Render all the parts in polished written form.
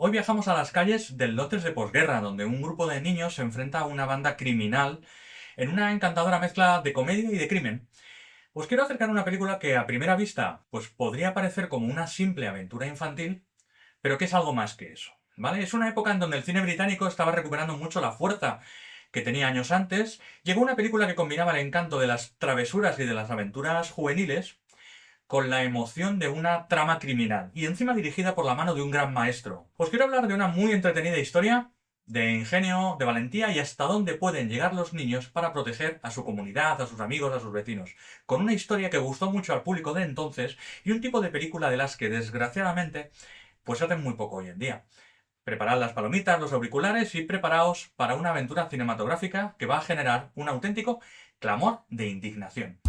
Hoy viajamos a las calles del Londres de posguerra, donde un grupo de niños se enfrenta a una banda criminal en una encantadora mezcla de comedia y de crimen. Os quiero acercar una película que a primera vista pues podría parecer como una simple aventura infantil, pero que es algo más que eso, ¿vale? Es una época en donde el cine británico estaba recuperando mucho la fuerza que tenía años antes. Llegó una película que combinaba el encanto de las travesuras y de las aventuras juveniles con la emoción de una trama criminal, y encima dirigida por la mano de un gran maestro. Os quiero hablar de una muy entretenida historia, de ingenio, de valentía y hasta dónde pueden llegar los niños para proteger a su comunidad, a sus amigos, a sus vecinos. Con una historia que gustó mucho al público de entonces y un tipo de película de las que desgraciadamente pues se hacen muy poco hoy en día. Preparad las palomitas, los auriculares y preparaos para una aventura cinematográfica que va a generar un auténtico clamor de indignación.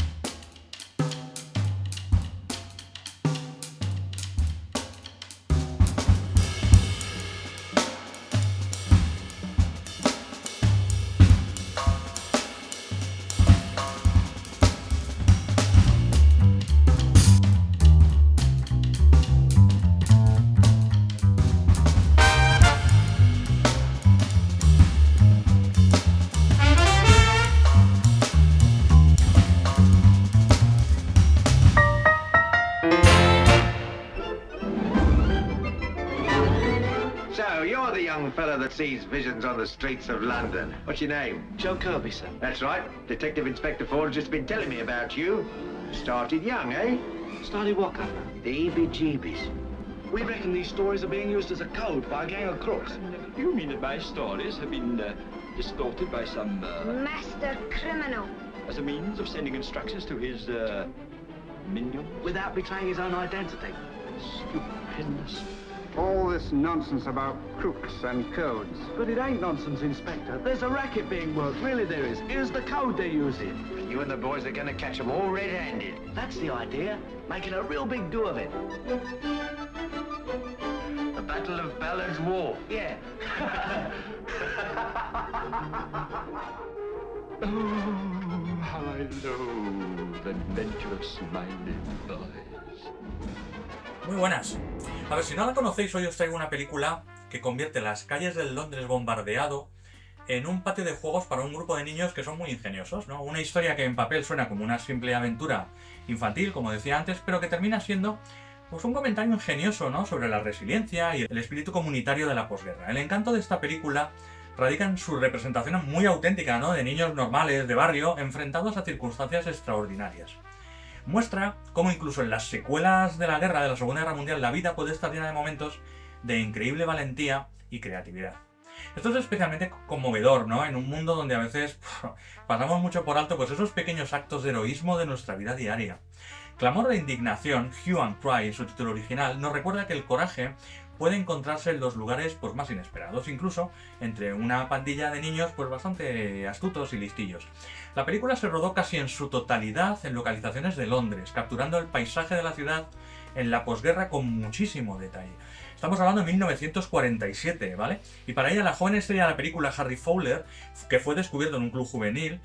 So, you're the young fella that sees visions on the streets of London. What's your name? Joe Kirby, sir. That's right. Detective Inspector Ford's just been telling me about you. Started young, eh? Started what, Governor? The heebie-jeebies. We reckon these stories are being used as a code by a gang of crooks. You mean that my stories have been distorted by some, Master criminal. as a means of sending instructions to his, minions? Without betraying his own identity. Stupendous. All this nonsense about crooks and codes. But it ain't nonsense, Inspector. There's a racket being worked. Really there is. Here's the code they're using. You and the boys are gonna catch 'em all red-handed. That's the idea. Making a real big do of it. The Battle of Ballard's Wharf. Yeah. Oh, how I loathe adventurous minded boys. Muy buenas. A ver, si no la conocéis, hoy os traigo una película que convierte las calles del Londres bombardeado en un patio de juegos para un grupo de niños que son muy ingeniosos, ¿no? Una historia que en papel suena como una simple aventura infantil, como decía antes, pero que termina siendo pues un comentario ingenioso, ¿no? Sobre la resiliencia y el espíritu comunitario de la posguerra. El encanto de esta película radica en su representación muy auténtica, ¿no? De niños normales de barrio enfrentados a circunstancias extraordinarias. Muestra cómo incluso en las secuelas de la guerra, de la Segunda Guerra Mundial, la vida puede estar llena de momentos de increíble valentía y creatividad. Esto es especialmente conmovedor, ¿no? En un mundo donde a veces pasamos mucho por alto pues esos pequeños actos de heroísmo de nuestra vida diaria. Clamor de indignación, Hue and Cry, su título original, nos recuerda que el coraje puede encontrarse en los lugares pues, más inesperados, incluso entre una pandilla de niños pues, bastante astutos y listillos. La película se rodó casi en su totalidad en localizaciones de Londres, capturando el paisaje de la ciudad en la posguerra con muchísimo detalle. Estamos hablando de 1947, ¿vale? Y para ella la joven estrella de la película, Harry Fowler, que fue descubierto en un club juvenil,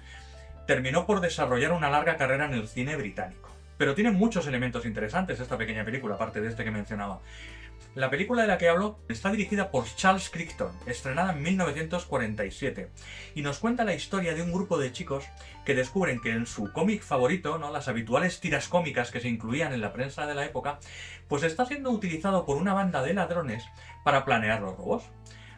terminó por desarrollar una larga carrera en el cine británico. Pero tiene muchos elementos interesantes esta pequeña película, aparte de este que mencionaba. La película de la que hablo está dirigida por Charles Crichton, estrenada en 1947, y nos cuenta la historia de un grupo de chicos que descubren que en su cómic favorito, ¿no? Las habituales tiras cómicas que se incluían en la prensa de la época, pues está siendo utilizado por una banda de ladrones para planear los robos.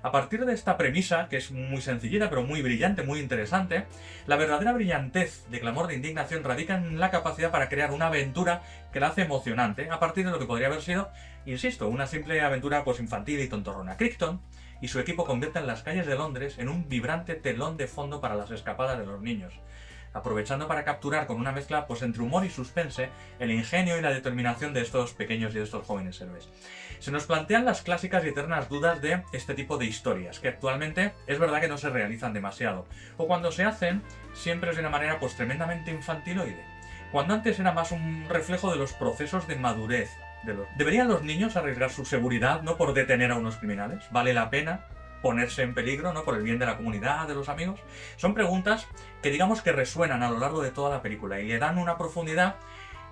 A partir de esta premisa, que es muy sencillita pero muy brillante, muy interesante, la verdadera brillantez de Clamor de Indignación radica en la capacidad para crear una aventura que la hace emocionante, a partir de lo que podría haber sido, insisto, una simple aventura pues infantil y tontorrona. Crichton y su equipo convierten las calles de Londres en un vibrante telón de fondo para las escapadas de los niños, aprovechando para capturar con una mezcla pues entre humor y suspense el ingenio y la determinación de estos pequeños y de estos jóvenes héroes. Se nos plantean las clásicas y eternas dudas de este tipo de historias, que actualmente es verdad que no se realizan demasiado, o cuando se hacen, siempre es de una manera pues tremendamente infantiloide, cuando antes era más un reflejo de los procesos de madurez. ¿Deberían los niños arriesgar su seguridad, no por detener a unos criminales? ¿Vale la pena ponerse en peligro, ¿no? Por el bien de la comunidad, de los amigos? Son preguntas que digamos que resuenan a lo largo de toda la película y le dan una profundidad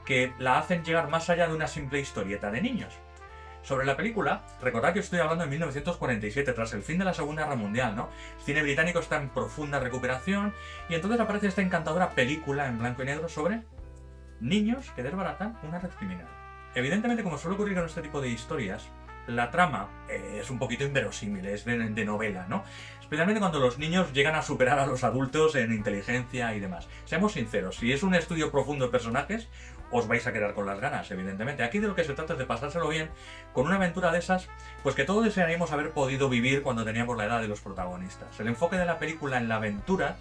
que la hacen llegar más allá de una simple historieta de niños. Sobre la película, recordad que estoy hablando de 1947, tras el fin de la Segunda Guerra Mundial, ¿no? El cine británico está en profunda recuperación y entonces aparece esta encantadora película en blanco y negro sobre niños que desbaratan una red criminal. Evidentemente, como suele ocurrir con este tipo de historias, la trama es un poquito inverosímil, es de novela, ¿no? Especialmente cuando los niños llegan a superar a los adultos en inteligencia y demás. Seamos sinceros, si es un estudio profundo de personajes, os vais a quedar con las ganas, evidentemente. Aquí de lo que se trata es de pasárselo bien con una aventura de esas, pues que todos desearíamos haber podido vivir cuando teníamos la edad de los protagonistas. El enfoque de la película en la aventura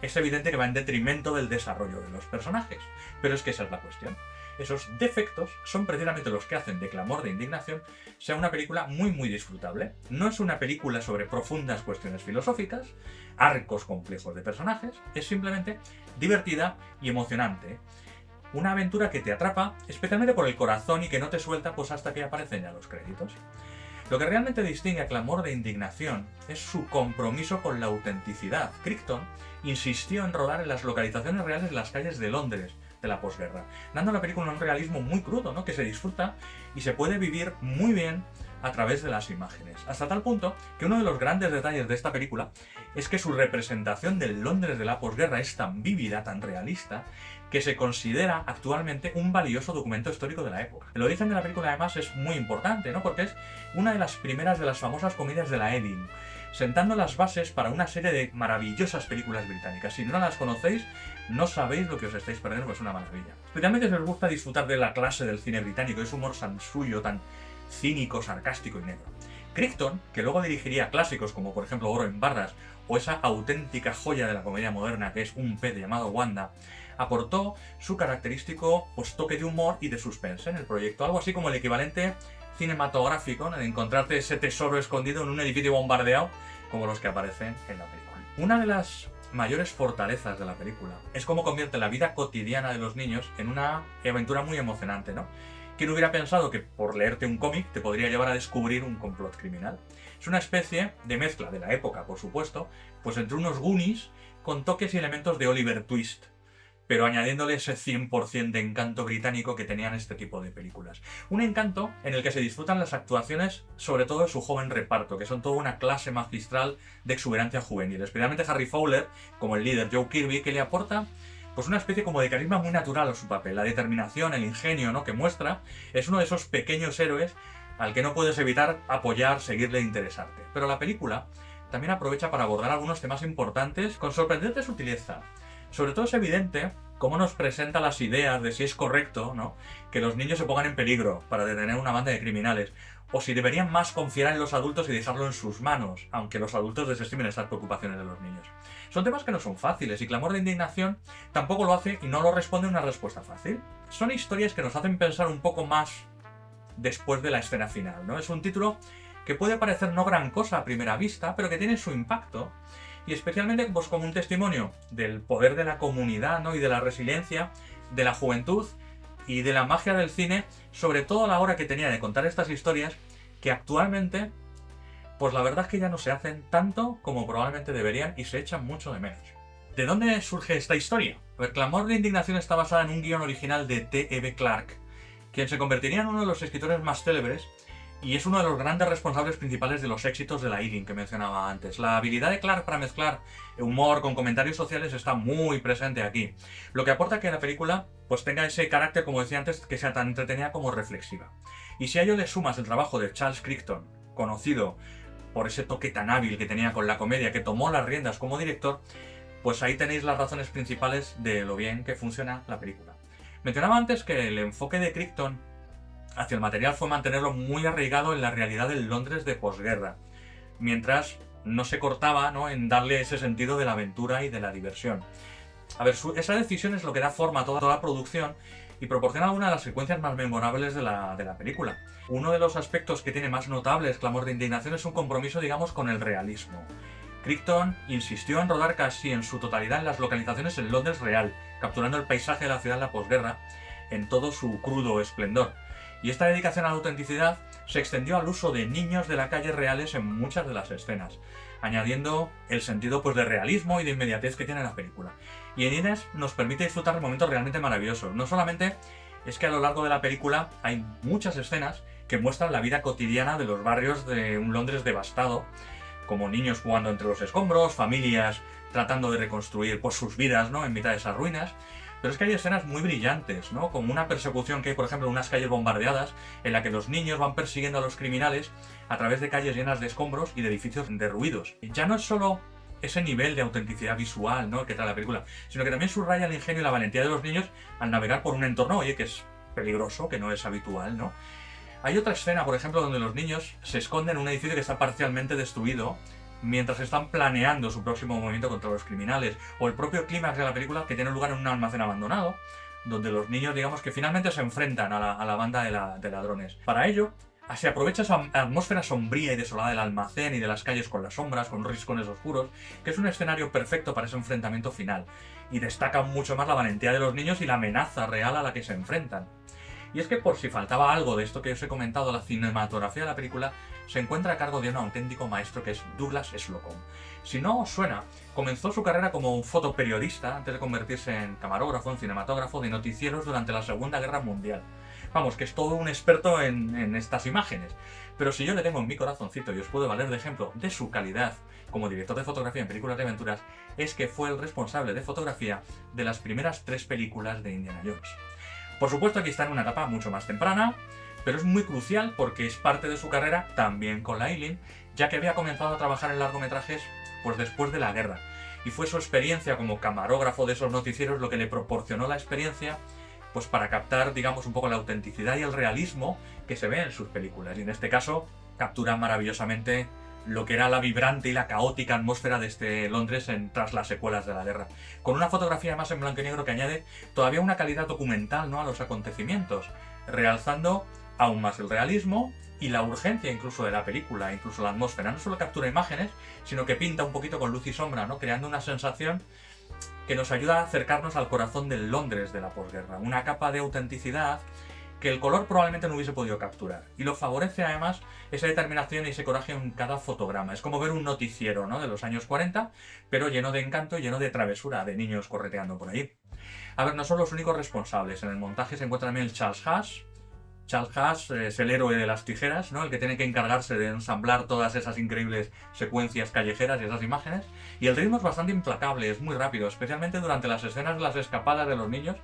es evidente que va en detrimento del desarrollo de los personajes, pero es que esa es la cuestión. Esos defectos son precisamente los que hacen de Clamor de Indignación sea una película muy disfrutable. No es una película sobre profundas cuestiones filosóficas, arcos complejos de personajes, es simplemente divertida y emocionante. Una aventura que te atrapa, especialmente por el corazón y que no te suelta pues hasta que aparecen ya los créditos. Lo que realmente distingue a Clamor de Indignación es su compromiso con la autenticidad. Crichton insistió en rodar en las localizaciones reales de las calles de Londres de la posguerra, dando a la película un realismo muy crudo, ¿no? Que se disfruta y se puede vivir muy bien a través de las imágenes. Hasta tal punto que uno de los grandes detalles de esta película es que su representación del Londres de la posguerra es tan vívida, tan realista, que se considera actualmente un valioso documento histórico de la época. El origen de la película además es muy importante, ¿no? Porque es una de las primeras de las famosas comedias de la Ealing, sentando las bases para una serie de maravillosas películas británicas. Si no las conocéis, no sabéis lo que os estáis perdiendo, pues es una maravilla. Especialmente si os gusta disfrutar de la clase del cine británico, ese humor tan suyo, tan cínico, sarcástico y negro. Crichton, que luego dirigiría clásicos como por ejemplo Oro en barras o esa auténtica joya de la comedia moderna que es Un pez llamado Wanda, aportó su característico toque de humor y de suspense en el proyecto, algo así como el equivalente cinematográfico, ¿no? De encontrarte ese tesoro escondido en un edificio bombardeado como los que aparecen en la película. Una de las mayores fortalezas de la película es cómo convierte la vida cotidiana de los niños en una aventura muy emocionante, ¿no? ¿Quién hubiera pensado que por leerte un cómic te podría llevar a descubrir un complot criminal? Es una especie de mezcla de la época, por supuesto, pues entre unos Goonies con toques y elementos de Oliver Twist, pero añadiéndole ese 100% de encanto británico que tenían este tipo de películas. Un encanto en el que se disfrutan las actuaciones, sobre todo de su joven reparto, que son toda una clase magistral de exuberancia juvenil, especialmente Harry Fowler, como el líder Joe Kirby, que le aporta pues una especie como de carisma muy natural a su papel. La determinación, el ingenio, ¿no?, que muestra, es uno de esos pequeños héroes al que no puedes evitar apoyar, seguirle e interesarte. Pero la película también aprovecha para abordar algunos temas importantes con sorprendente sutileza. Sobre todo es evidente cómo nos presenta las ideas de si es correcto, ¿no?, que los niños se pongan en peligro para detener una banda de criminales, o si deberían más confiar en los adultos y dejarlo en sus manos, aunque los adultos desestimen estas preocupaciones de los niños. Son temas que no son fáciles y Clamor de Indignación tampoco lo hace y no lo responde una respuesta fácil. Son historias que nos hacen pensar un poco más después de la escena final, ¿no? Es un título que puede parecer no gran cosa a primera vista, pero que tiene su impacto. Y especialmente pues, como un testimonio del poder de la comunidad, ¿no?, y de la resiliencia de la juventud y de la magia del cine, sobre todo a la hora que tenía de contar estas historias, que actualmente, pues la verdad es que ya no se hacen tanto como probablemente deberían y se echan mucho de menos. ¿De dónde surge esta historia? El Clamor de Indignación está basada en un guión original de T.E.B. Clarke, quien se convertiría en uno de los escritores más célebres y es uno de los grandes responsables principales de los éxitos de la Ealing que mencionaba antes. La habilidad de Clarke para mezclar humor con comentarios sociales está muy presente aquí, lo que aporta que la película pues tenga ese carácter, como decía antes, que sea tan entretenida como reflexiva. Y si a ello le sumas el trabajo de Charles Crichton, conocido por ese toque tan hábil que tenía con la comedia, que tomó las riendas como director, pues ahí tenéis las razones principales de lo bien que funciona la película. Mencionaba antes que el enfoque de Crichton hacia el material fue mantenerlo muy arraigado en la realidad del Londres de posguerra, mientras no se cortaba, ¿no?, en darle ese sentido de la aventura y de la diversión. A ver, esa decisión es lo que da forma a toda la producción y proporciona una de las secuencias más memorables de la película. Uno de los aspectos que tiene más notables Clamor de Indignación es un compromiso, digamos, con el realismo. Crichton insistió en rodar casi en su totalidad en las localizaciones en Londres real, capturando el paisaje de la ciudad en la posguerra en todo su crudo esplendor. Y esta dedicación a la autenticidad se extendió al uso de niños de la calle reales en muchas de las escenas, añadiendo el sentido pues de realismo y de inmediatez que tiene la película. Y en Inés nos permite disfrutar de momentos realmente maravillosos. No solamente es que a lo largo de la película hay muchas escenas que muestran la vida cotidiana de los barrios de un Londres devastado, como niños jugando entre los escombros, familias tratando de reconstruir pues, sus vidas, ¿no?, en mitad de esas ruinas. Pero es que hay escenas muy brillantes, ¿no?, como una persecución que hay, por ejemplo, en unas calles bombardeadas, en la que los niños van persiguiendo a los criminales a través de calles llenas de escombros y de edificios derruidos. Ya no es solo ese nivel de autenticidad visual, ¿no?, que trae la película, sino que también subraya el ingenio y la valentía de los niños al navegar por un entorno, oye, que es peligroso, que no es habitual, ¿no? Hay otra escena, por ejemplo, donde los niños se esconden en un edificio que está parcialmente destruido mientras están planeando su próximo movimiento contra los criminales, o el propio clímax de la película que tiene lugar en un almacén abandonado, donde los niños, digamos, que finalmente se enfrentan a la banda de ladrones. Para ello, se aprovecha esa atmósfera sombría y desolada del almacén y de las calles con las sombras, con riscones oscuros, que es un escenario perfecto para ese enfrentamiento final, y destaca mucho más la valentía de los niños y la amenaza real a la que se enfrentan. Y es que por si faltaba algo de esto que os he comentado, la cinematografía de la película se encuentra a cargo de un auténtico maestro que es Douglas Slocum. Si no os suena, comenzó su carrera como un fotoperiodista antes de convertirse en camarógrafo, en cinematógrafo de noticieros durante la Segunda Guerra Mundial. Vamos, que es todo un experto en estas imágenes. Pero si yo le tengo en mi corazoncito y os puedo valer de ejemplo de su calidad como director de fotografía en películas de aventuras, es que fue el responsable de fotografía de las primeras 3 películas de Indiana Jones. Por supuesto, aquí está en una etapa mucho más temprana, pero es muy crucial porque es parte de su carrera también con la Eileen, ya que había comenzado a trabajar en largometrajes pues después de la guerra. Y fue su experiencia como camarógrafo de esos noticieros lo que le proporcionó la experiencia pues para captar, digamos, un poco la autenticidad y el realismo que se ve en sus películas. Y en este caso, captura maravillosamente lo que era la vibrante y la caótica atmósfera de este Londres tras las secuelas de la guerra, con una fotografía más en blanco y negro que añade todavía una calidad documental, ¿no?, a los acontecimientos, realzando aún más el realismo y la urgencia incluso de la película, incluso la atmósfera. No solo captura imágenes, sino que pinta un poquito con luz y sombra, ¿no?, creando una sensación que nos ayuda a acercarnos al corazón del Londres de la posguerra, una capa de autenticidad que el color probablemente no hubiese podido capturar. Y lo favorece además esa determinación y ese coraje en cada fotograma. Es como ver un noticiero, ¿no?, de los años 40, pero lleno de encanto y lleno de travesura, de niños correteando por ahí. A ver, no son los únicos responsables. En el montaje se encuentra también el Charles Haas. Charles Haas es el héroe de las tijeras, ¿no?, el que tiene que encargarse de ensamblar todas esas increíbles secuencias callejeras y esas imágenes. Y el ritmo es bastante implacable, es muy rápido, especialmente durante las escenas de las escapadas de los niños.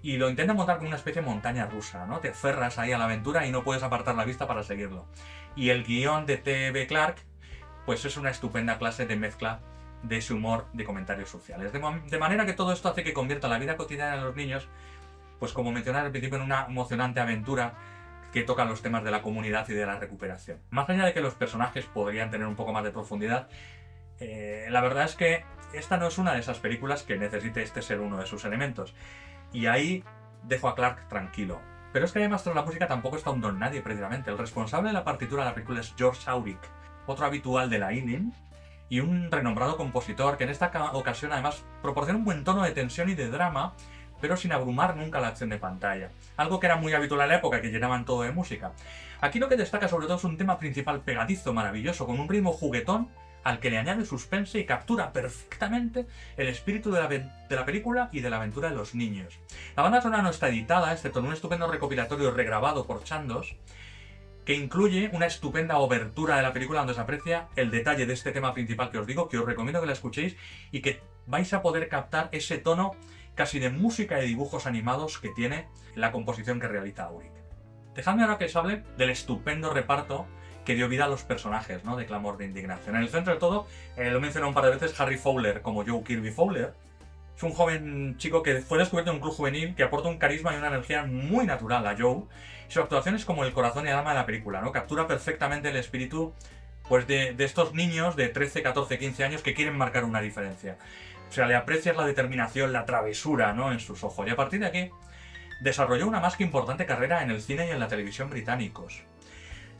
Y lo intenta montar como una especie de montaña rusa, ¿no? Te aferras ahí a la aventura y no puedes apartar la vista para seguirlo. Y el guión de T.B. Clarke, pues es una estupenda clase de mezcla de ese humor de comentarios sociales. De manera que todo esto hace que convierta la vida cotidiana de los niños, pues como mencionaba al principio, en una emocionante aventura que toca los temas de la comunidad y de la recuperación. Más allá de que los personajes podrían tener un poco más de profundidad, la verdad es que esta no es una de esas películas que necesite este ser uno de sus elementos. Y ahí dejo a Clarke tranquilo. Pero es que además tras la música tampoco está un don nadie precisamente. El responsable de la partitura de la película es George Auric, otro habitual de la Eileen, y un renombrado compositor que en esta ocasión además proporciona un buen tono de tensión y de drama, pero sin abrumar nunca la acción de pantalla. Algo que era muy habitual en la época, que llenaban todo de música. Aquí lo que destaca sobre todo es un tema principal pegadizo, maravilloso, con un ritmo juguetón, al que le añade suspense y captura perfectamente el espíritu de la película y de la aventura de los niños. La banda sonora no está editada, excepto en un estupendo recopilatorio regrabado por Chandos, que incluye una estupenda obertura de la película donde se aprecia el detalle de este tema principal que os digo, que os recomiendo que la escuchéis y que vais a poder captar ese tono casi de música y de dibujos animados que tiene la composición que realiza Auric. Dejadme ahora que os hable del estupendo reparto que dio vida a los personajes, ¿no?, de Clamor de Indignación. En el centro de todo, lo mencioné un par de veces, Harry Fowler como Joe Kirby Fowler. Es un joven chico que fue descubierto en un club juvenil que aporta un carisma y una energía muy natural a Joe. Y su actuación es como el corazón y el alma de la película, ¿no? Captura perfectamente el espíritu pues, de estos niños de 13, 14, 15 años que quieren marcar una diferencia. O sea, le aprecias la determinación, la travesura, ¿no?, en sus ojos. Y a partir de aquí, desarrolló una más que importante carrera en el cine y en la televisión británicos.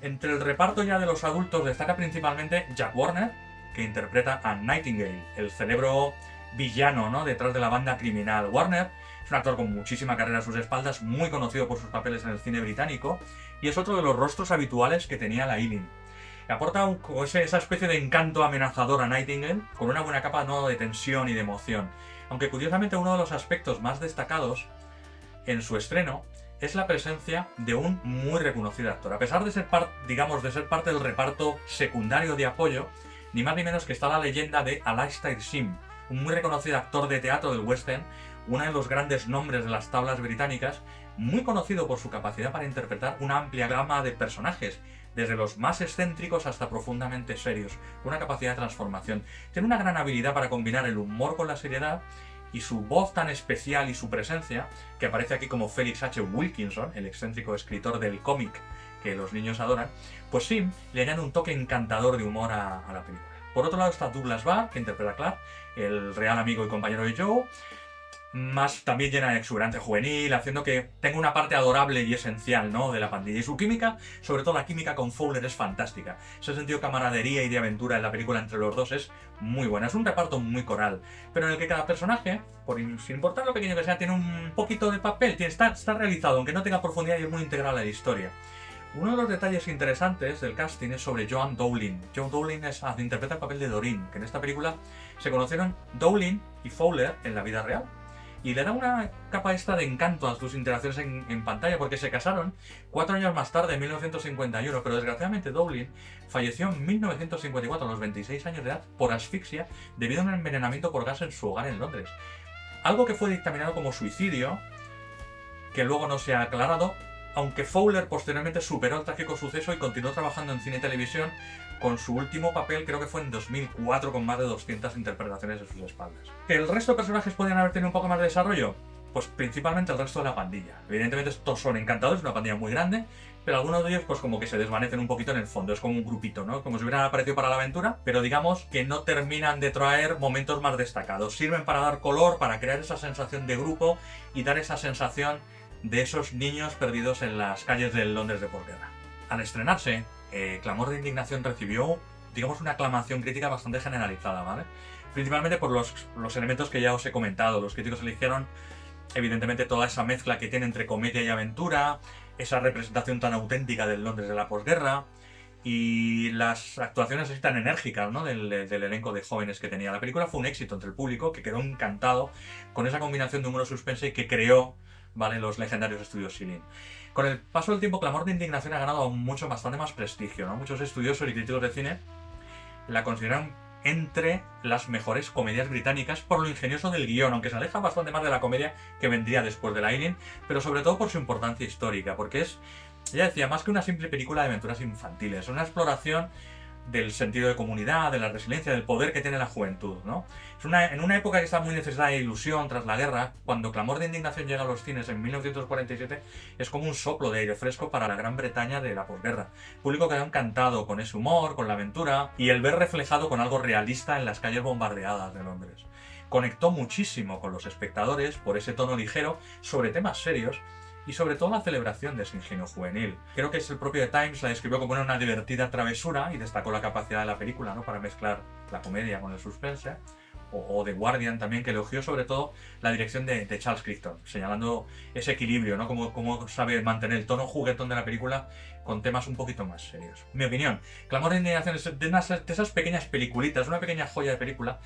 Entre el reparto ya de los adultos destaca principalmente Jack Warner, que interpreta a Nightingale, el cerebro villano, ¿no?, detrás de la banda criminal. Warner es un actor con muchísima carrera a sus espaldas, muy conocido por sus papeles en el cine británico, y es otro de los rostros habituales que tenía la Eileen. Aporta esa especie de encanto amenazador a Nightingale, con una buena capa, ¿no?, de tensión y de emoción. Aunque curiosamente uno de los aspectos más destacados en su estreno es la presencia de un muy reconocido actor. A pesar de ser de ser parte del reparto secundario de apoyo, ni más ni menos que está la leyenda de Alastair Sim, un muy reconocido actor de teatro del West End, uno de los grandes nombres de las tablas británicas, muy conocido por su capacidad para interpretar una amplia gama de personajes, desde los más excéntricos hasta profundamente serios, una capacidad de transformación. Tiene una gran habilidad para combinar el humor con la seriedad, y su voz tan especial y su presencia, que aparece aquí como Felix H. Wilkinson, el excéntrico escritor del cómic que los niños adoran, pues Sim le añade un toque encantador de humor a la película. Por otro lado está Douglas Barr, que interpreta a Clark, el real amigo y compañero de Joe, más también llena de exuberancia juvenil, haciendo que tenga una parte adorable y esencial, ¿no?, de la pandilla. Y su química, sobre todo la química con Fowler, es fantástica. Ese sentido de camaradería y de aventura en la película entre los dos es muy buena. Es un reparto muy coral, pero en el que cada personaje, sin importar lo pequeño que sea, tiene un poquito de papel, está realizado, aunque no tenga profundidad, y es muy integral a la historia. Uno de los detalles interesantes del casting es sobre Joan Dowling. Joan Dowling interpreta el papel de Doreen, que en esta película se conocieron Dowling y Fowler en la vida real. Y le da una capa extra de encanto a sus interacciones en pantalla, porque se casaron 4 años más tarde, en 1951, pero desgraciadamente Dowling falleció en 1954, a los 26 años de edad, por asfixia debido a un envenenamiento por gas en su hogar en Londres. Algo que fue dictaminado como suicidio, que luego no se ha aclarado, aunque Fowler posteriormente superó el trágico suceso y continuó trabajando en cine y televisión, con su último papel creo que fue en 2004, con más de 200 interpretaciones de sus espaldas. ¿Que el resto de personajes podrían haber tenido un poco más de desarrollo? Pues principalmente el resto de la pandilla. Evidentemente estos son encantadores, es una pandilla muy grande, pero algunos de ellos pues como que se desvanecen un poquito en el fondo, es como un grupito, ¿no? Como si hubieran aparecido para la aventura, pero digamos que no terminan de traer momentos más destacados. Sirven para dar color, para crear esa sensación de grupo y dar esa sensación de esos niños perdidos en las calles del Londres de posguerra. Al estrenarse, Clamor de Indignación recibió, digamos, una aclamación crítica bastante generalizada, ¿vale? Principalmente por los elementos que ya os he comentado. Los críticos eligieron, evidentemente, toda esa mezcla que tiene entre comedia y aventura, esa representación tan auténtica del Londres de la posguerra, y las actuaciones así tan enérgicas, ¿no?, del elenco de jóvenes que tenía. La película fue un éxito entre el público, que quedó encantado con esa combinación de humor suspense y que creó, ¿vale?, los legendarios estudios Shilling. Con el paso del tiempo, Clamor de Indignación ha ganado bastante más prestigio, ¿no? Muchos estudiosos y críticos de cine la consideran entre las mejores comedias británicas por lo ingenioso del guión, aunque se aleja bastante más de la comedia que vendría después de la Eileen, pero sobre todo por su importancia histórica, porque es, ya decía, más que una simple película de aventuras infantiles, una exploración del sentido de comunidad, de la resiliencia, del poder que tiene la juventud, ¿no? En una época que está muy necesitada de ilusión tras la guerra, cuando Clamor de Indignación llega a los cines en 1947, es como un soplo de aire fresco para la Gran Bretaña de la posguerra. El público quedó encantado con ese humor, con la aventura, y el ver reflejado con algo realista en las calles bombardeadas de Londres. Conectó muchísimo con los espectadores por ese tono ligero sobre temas serios, y sobre todo la celebración de ese ingenio juvenil. Creo que es el propio The Times la describió como una divertida travesura y destacó la capacidad de la película, ¿no?, para mezclar la comedia con el suspense. O The Guardian también, que elogió sobre todo la dirección de Charles Crichton, señalando ese equilibrio, ¿no?, cómo sabe mantener el tono juguetón de la película con temas un poquito más serios. Mi opinión, Clamor de Indignación es de esas pequeñas peliculitas, una pequeña joya de película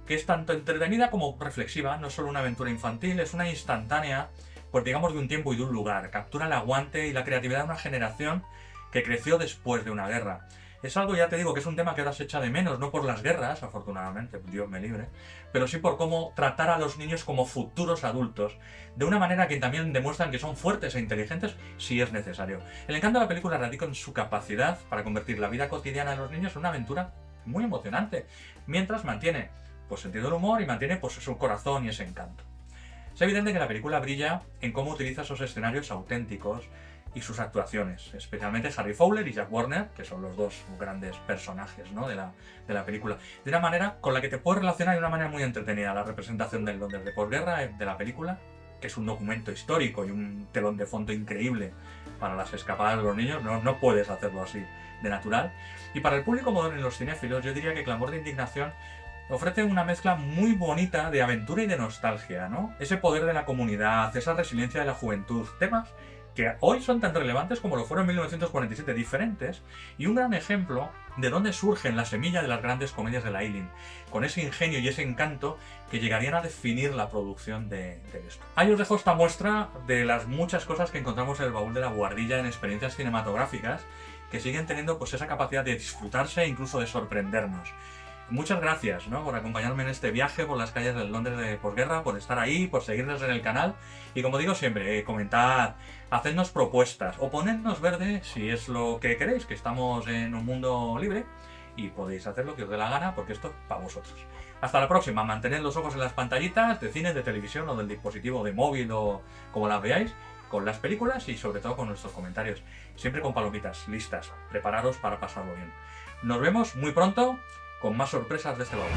que es tanto entretenida como reflexiva. No es solo una aventura infantil, es una instantánea, pues digamos, de un tiempo y de un lugar. Captura el aguante y la creatividad de una generación que creció después de una guerra. Es algo, ya te digo, que es un tema que ahora se echa de menos, no por las guerras, afortunadamente, Dios me libre, pero sí por cómo tratar a los niños como futuros adultos, de una manera que también demuestran que son fuertes e inteligentes si es necesario. El encanto de la película radica en su capacidad para convertir la vida cotidiana de los niños en una aventura muy emocionante, mientras mantiene pues sentido del humor y mantiene pues su corazón y ese encanto. Es evidente que la película brilla en cómo utiliza esos escenarios auténticos y sus actuaciones, especialmente Harry Fowler y Jack Warner, que son los dos grandes personajes, ¿no?, de la película, de una manera con la que te puedes relacionar de una manera muy entretenida. La representación del Londres de posguerra de la película, que es un documento histórico y un telón de fondo increíble para las escapadas de los niños, no puedes hacerlo así de natural. Y para el público moderno y los cinéfilos, yo diría que Clamor de Indignación ofrece una mezcla muy bonita de aventura y de nostalgia, ¿no? Ese poder de la comunidad, esa resiliencia de la juventud, temas que hoy son tan relevantes como lo fueron en 1947, diferentes, y un gran ejemplo de dónde surgen la semilla de las grandes comedias de la Ealing, con ese ingenio y ese encanto que llegarían a definir la producción de esto. Ahí os dejo esta muestra de las muchas cosas que encontramos en el baúl de la Buhardilla en experiencias cinematográficas, que siguen teniendo pues esa capacidad de disfrutarse e incluso de sorprendernos. Muchas gracias, ¿no?, por acompañarme en este viaje por las calles del Londres de posguerra, por estar ahí, por seguirnos en el canal y, como digo siempre, comentad, hacednos propuestas o ponednos verde si es lo que queréis, que estamos en un mundo libre y podéis hacer lo que os dé la gana porque esto es para vosotros. Hasta la próxima, mantened los ojos en las pantallitas de cine, de televisión o del dispositivo de móvil o como las veáis, con las películas y sobre todo con nuestros comentarios. Siempre con palomitas listas, prepararos para pasarlo bien. Nos vemos muy pronto con más sorpresas de este baúl.